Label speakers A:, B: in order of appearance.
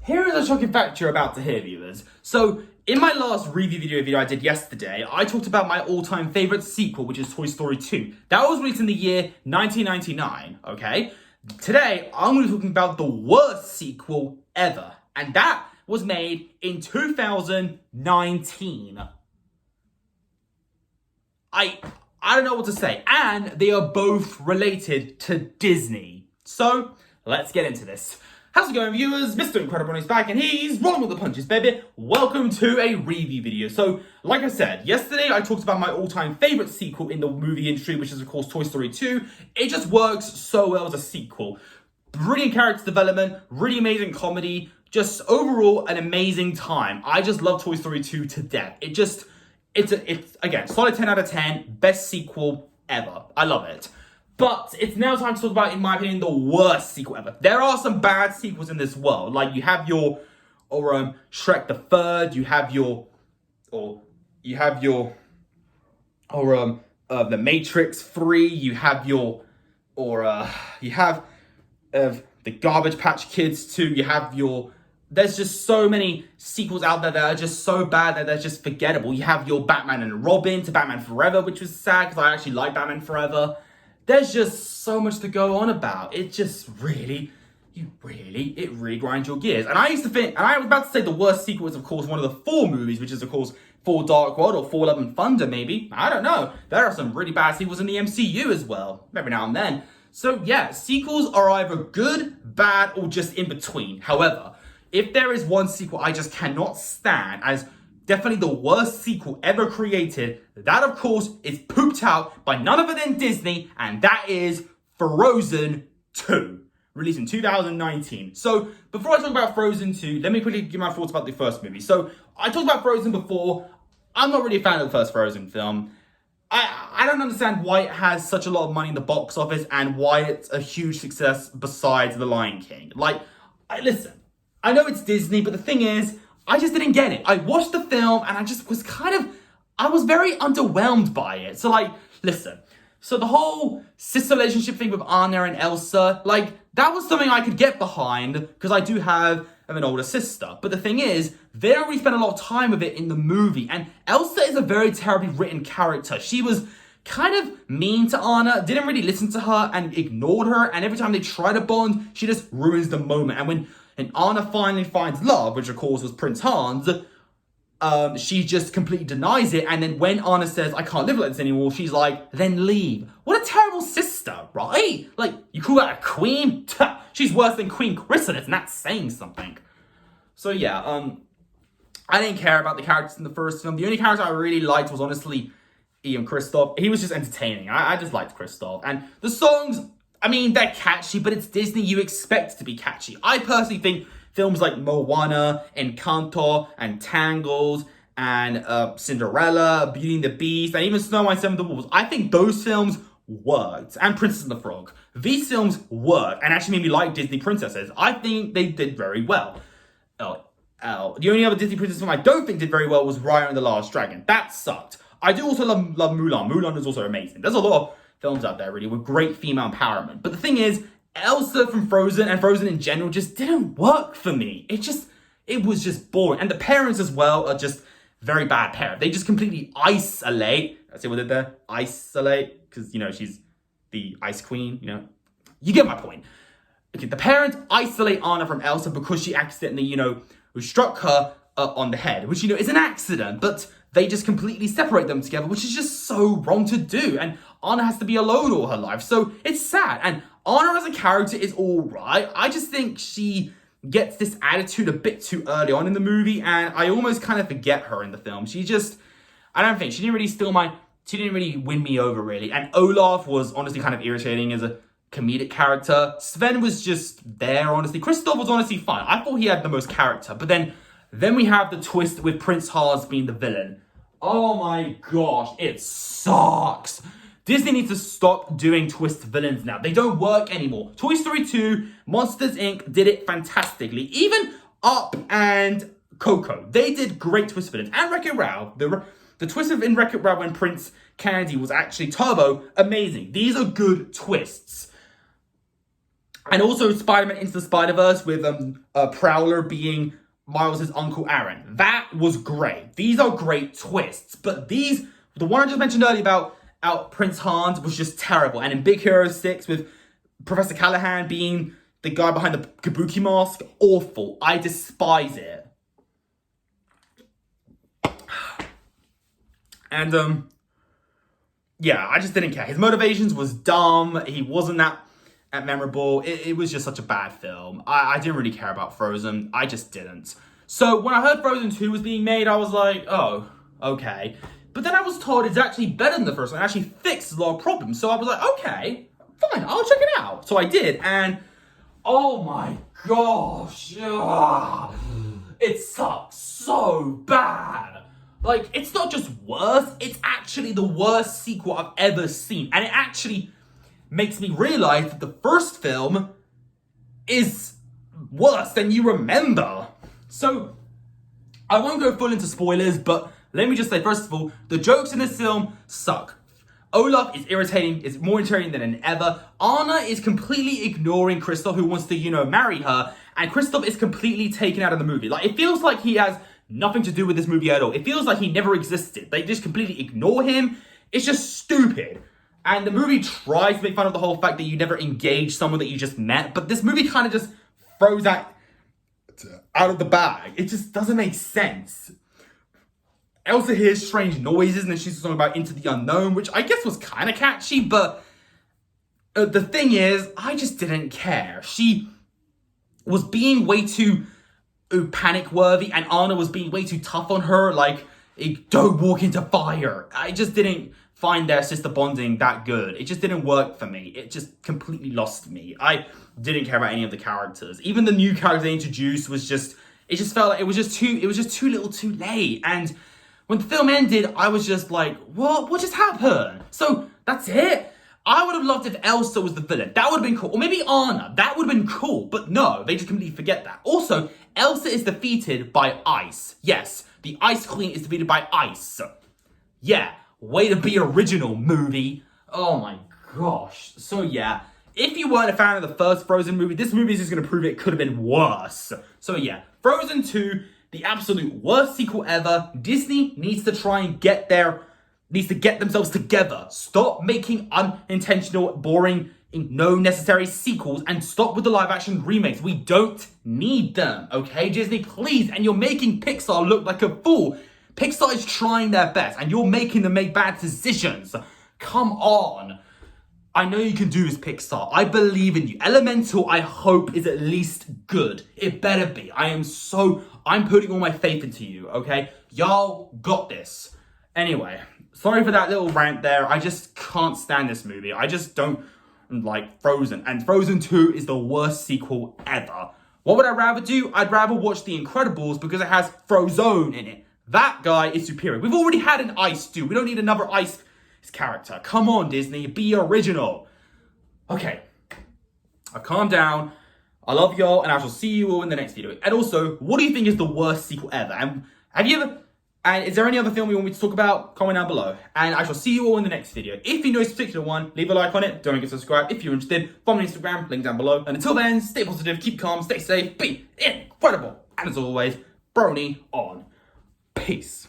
A: Here is a shocking fact you're about to hear, viewers. So, in my last review video I did yesterday, I talked about my all-time favorite sequel, which is Toy Story 2. That was released in the year 1999, okay? Today, I'm going to be talking about the worst sequel ever, and that was made in 2019. I don't know what to say, and they are both related to Disney. So, let's get into this. How's it going, viewers? Mr. Incredi-Brony's back, and he's rolling with the punches, baby. Welcome to a review video. So, like I said, yesterday I talked about my all-time favorite sequel in the movie industry, which is, of course, Toy Story 2. It just works so well as a sequel. Brilliant character development, really amazing comedy, just overall an amazing time. I just love Toy Story 2 to death. It's again, solid 10 out of 10, best sequel ever. I love it. But it's now time to talk about, in my opinion, the worst sequel ever. There are some bad sequels in this world. Like, you have your, Shrek the Third, you have The Matrix 3, you have The Garbage Patch Kids 2, there's just so many sequels out there that are just so bad that they're just forgettable. You have your Batman and Robin to Batman Forever, which was sad because I actually like Batman Forever. There's just so much to go on about. It just really grinds your gears. And I used to think, and I was about to say the worst sequel is, of course, one of the 4 movies, which is, of course, Thor Dark World or Thor Love and Thunder, maybe. I don't know. There are some really bad sequels in the MCU as well, every now and then. So, yeah, sequels are either good, bad, or just in between. However, if there is one sequel I just cannot stand as definitely the worst sequel ever created, that of course is pooped out by none other than Disney, and that is Frozen 2, released in 2019. So before I talk about Frozen 2, let me quickly give my thoughts about the first movie. So I talked about Frozen before. I'm not really a fan of the first Frozen film. I don't understand why it has such a lot of money in the box office and why it's a huge success besides The Lion King. Listen, I know it's Disney, but the thing is, I just didn't get it. I watched the film and I just was I was very underwhelmed by it. So listen. So the whole sister relationship thing with Anna and Elsa, that was something I could get behind because I do have an older sister. But the thing is, they don't really spend a lot of time with it in the movie. And Elsa is a very terribly written character. She was kind of mean to Anna, didn't really listen to her and ignored her. And every time they try to bond, she just ruins the moment. And Anna finally finds love, which of course was Prince Hans, she just completely denies it. And then when Anna says, I can't live like this anymore, she's like, then leave. What a terrible sister, right? You call that a queen? She's worse than Queen Chrysalis, and that's saying something. So yeah, I didn't care about the characters in the first film. The only character I really liked was honestly Ian Kristoff. He was just entertaining. I just liked Kristoff. And the songs, they're catchy, but it's Disney. You expect it to be catchy. I personally think films like Moana, Encanto, and Tangled, and Cinderella, Beauty and the Beast, and even Snow White and Seven Dwarfs, I think those films worked. And Princess and the Frog. These films worked and actually made me like Disney princesses. I think they did very well. The only other Disney princess film I don't think did very well was Raya and the Last Dragon. That sucked. I do also love Mulan. Mulan is also amazing. There's a lot of films out there, really, with great female empowerment. But the thing is, Elsa from Frozen and Frozen in general just didn't work for me. It was just boring. And the parents as well are just very bad parents. They just completely isolate. I say what they did there? Isolate. Because, she's the Ice Queen, You get my point. Okay, the parents isolate Anna from Elsa because she accidentally, struck her on the head. Which, is an accident. But they just completely separate them together, which is just so wrong to do. And Anna has to be alone all her life. So it's sad. And Anna as a character is alright. I just think she gets this attitude a bit too early on in the movie. And I almost kind of forget her in the film. She didn't really win me over, really. And Olaf was honestly kind of irritating as a comedic character. Sven was just there, honestly. Kristoff was honestly fine. I thought he had the most character. But then we have the twist with Prince Hans being the villain. Oh my gosh, it sucks. Disney needs to stop doing twist villains now. They don't work anymore. Toy Story 2, Monsters, Inc. did it fantastically. Even Up and Coco, they did great twist villains. And Wreck-It Ralph, the twist in Wreck-It Ralph when Prince Candy was actually Turbo, amazing. These are good twists. And also Spider-Man Into the Spider-Verse with Prowler being Miles' Uncle Aaron. That was great. These are great twists. But the one I just mentioned earlier about Prince Hans was just terrible. And in Big Hero 6 with Professor Callahan being the guy behind the kabuki mask, awful. I despise it. And, yeah, I just didn't care. His motivations was dumb. He wasn't that memorable. It was just such a bad film. I didn't really care about Frozen. I just didn't. So when I heard Frozen 2 was being made, I was like, oh, okay. But then I was told it's actually better than the first one. It actually fixes a lot of problems. So I was like, okay, fine, I'll check it out. So I did, and oh my gosh. It sucks so bad. Like, it's not just worse, it's actually the worst sequel I've ever seen. And it actually makes me realize that the first film is worse than you remember. So, I won't go full into spoilers, but let me just say, first of all, the jokes in this film suck. Olaf is irritating, is more irritating than ever. Anna is completely ignoring Kristoff, who wants to, marry her. And Kristoff is completely taken out of the movie. Like, it feels like he has nothing to do with this movie at all. It feels like he never existed. They just completely ignore him. It's just stupid. And the movie tries to make fun of the whole fact that you never engage someone that you just met. But this movie kind of just throws that out of the bag. It just doesn't make sense. Elsa hears strange noises and then she's talking about Into the Unknown, which I guess was kind of catchy, but the thing is, I just didn't care. She was being way too panic-worthy, and Anna was being way too tough on her, like, don't walk into fire. I just didn't find their sister bonding that good. It just didn't work for me. It just completely lost me. I didn't care about any of the characters. Even the new characters they introduced was just, it just felt like it was just too little too late. And when the film ended, I was just like, what just happened? So that's it? I would have loved if Elsa was the villain. That would have been cool. Or maybe Anna. That would have been cool. But no, they just completely forget that. Also, Elsa is defeated by ice. Yes, the Ice Queen is defeated by ice. Yeah, way to be original, movie. Oh my gosh. So yeah, if you weren't a fan of the first Frozen movie, this movie is just going to prove it could have been worse. So yeah, Frozen 2, the absolute worst sequel ever. Disney needs to try and get themselves together. Stop making unintentional, boring, no necessary sequels and stop with the live action remakes. We don't need them, okay, Disney, please. And you're making Pixar look like a fool. Pixar is trying their best and you're making them make bad decisions. Come on. I know you can do this, Pixar. I believe in you. Elemental, I hope, is at least good. It better be. I'm putting all my faith into you, okay? Y'all got this. Anyway, sorry for that little rant there. I just can't stand this movie. I just don't like Frozen. And Frozen 2 is the worst sequel ever. What would I rather do? I'd rather watch The Incredibles because it has Frozone in it. That guy is superior. We've already had an ice dude. We don't need another ice character. Come on, Disney. Be original. Okay. I've calmed down. I love y'all, and I shall see you all in the next video. And also, what do you think is the worst sequel ever? And is there any other film you want me to talk about? Comment down below. And I shall see you all in the next video. If you know this particular one, leave a like on it. Don't forget to subscribe if you're interested. Follow me on Instagram, link down below. And until then, stay positive, keep calm, stay safe, be incredible. And as always, Brony on. Peace.